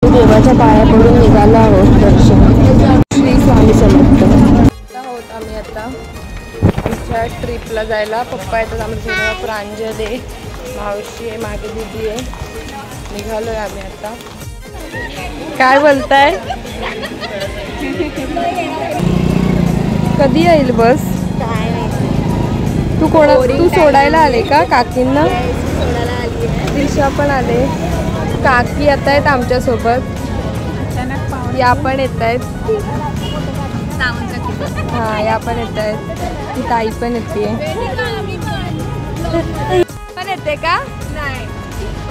देवाच्या पाया पडून निघालो आहोत दर्शन. श्री स्वामी समर्थ आहोत आम्ही आता आमच्या ट्रिपला जायला. पप्पा येतात आमच्या, प्रांजल मावशी आहे, मागे दीदी आहे. निघालोय आम्ही आता. काय बोलताय? कधी येईल बस? तू सोडायला आले का काकींना? दिशा पण आले. काकी येत आहेत आमच्या सोबत. या पण येत आहेत. हा, या पण येत आहेत. ती ताई पण येते. पण येते का? नाही.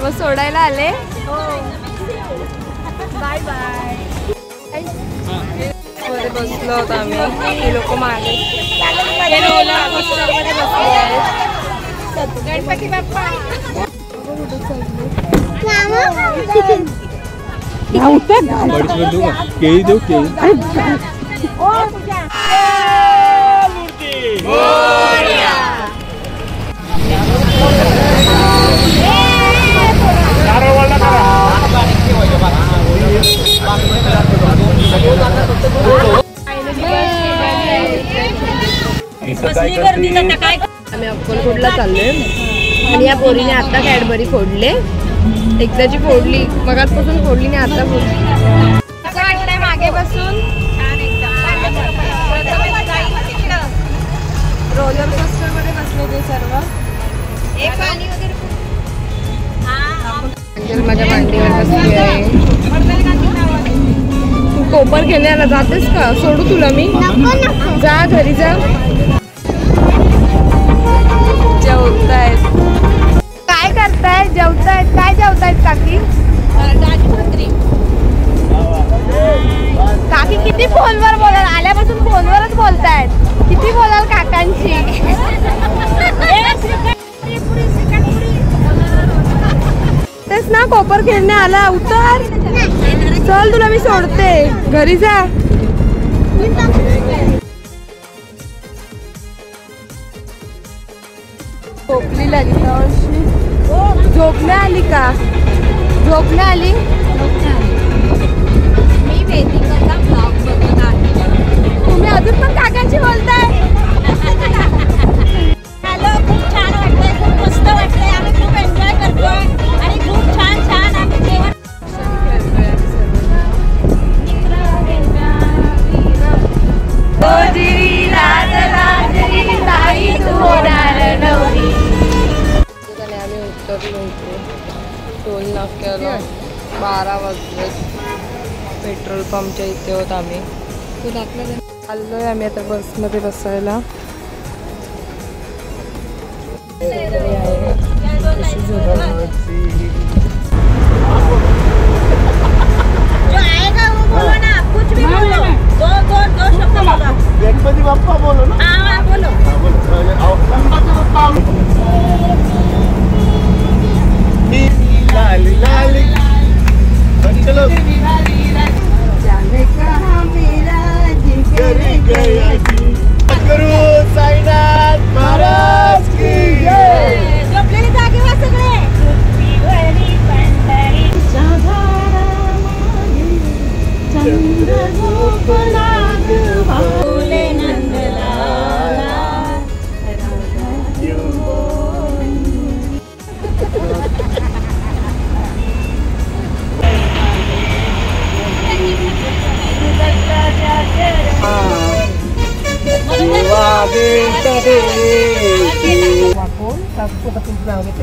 मग सोडायला आले. Bye bye. मध्ये बसलो होतो आम्ही. हे लोक मागे गणपती बाप्पा. केळी देऊ केळी. आम्ही अक्कलकोटला चाललोय आणि या पोरीने आता कॅडबरी फोडले. एकदाची फोडली, मगाचपासून फोडली नाही, आता फोडली. कसं वाटतंय मागे बसून? रोलर कोस्टर मध्ये बसले ते सर्व. माझ्या मांडीवर बसली आहे. तू कोपर घेण्याला जातेस का? सोडू तुला मी? जा घरी जा. जेवतायत. काय करतायत? जेवतायत. काय जेवतायत काकी? काकी किती फोनवर बोलाल? आल्यापासून फोनवरच बोलतायत. किती बोलाल काकांची? तेच ना, कोपर खेळणे आला. उतर, चल तुला मी सोडते. घरी जा. झोपली ललिता. झोपणे आली का? झोपणे आली. मी वेदिकाचा ब्लॉग बघत आहे. तुम्ही अजून पण काकांशी बोलताय? हॅलो, खूप छान वाटतंय, खूप मस्त वाटतंय. आम्ही खूप एन्जॉय करतोय आणि खूप छान छान आम्ही जेवण आम्ही उतरलो इथे टोल नाक्याला. 12 वाजले. पेट्रोल पंपच्या इथे होत आम्ही. चाललोय आम्ही आता बसमध्ये बसायला. गणपती बाप्पा बोलो ना. हाँ बोलो. गणपती बाप्पा. लाली लाली चलो. जाने कहाँ मेरा जिगर गया जी. गुरु साईनाथ महाराज की जय. झोपलेली जागे वा सगळे. चंद्र झोपला फुले नंदलाला.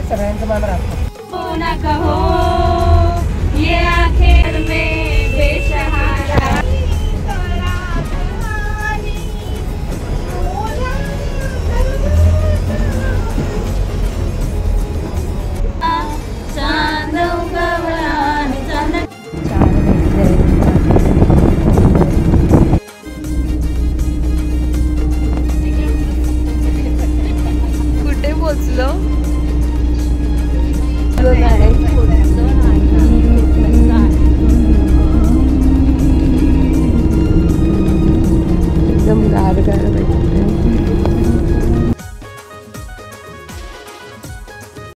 सगळ्यांचं मान राखतो. ये आखिर में बेसहारा. कुठे पोचलो? नाही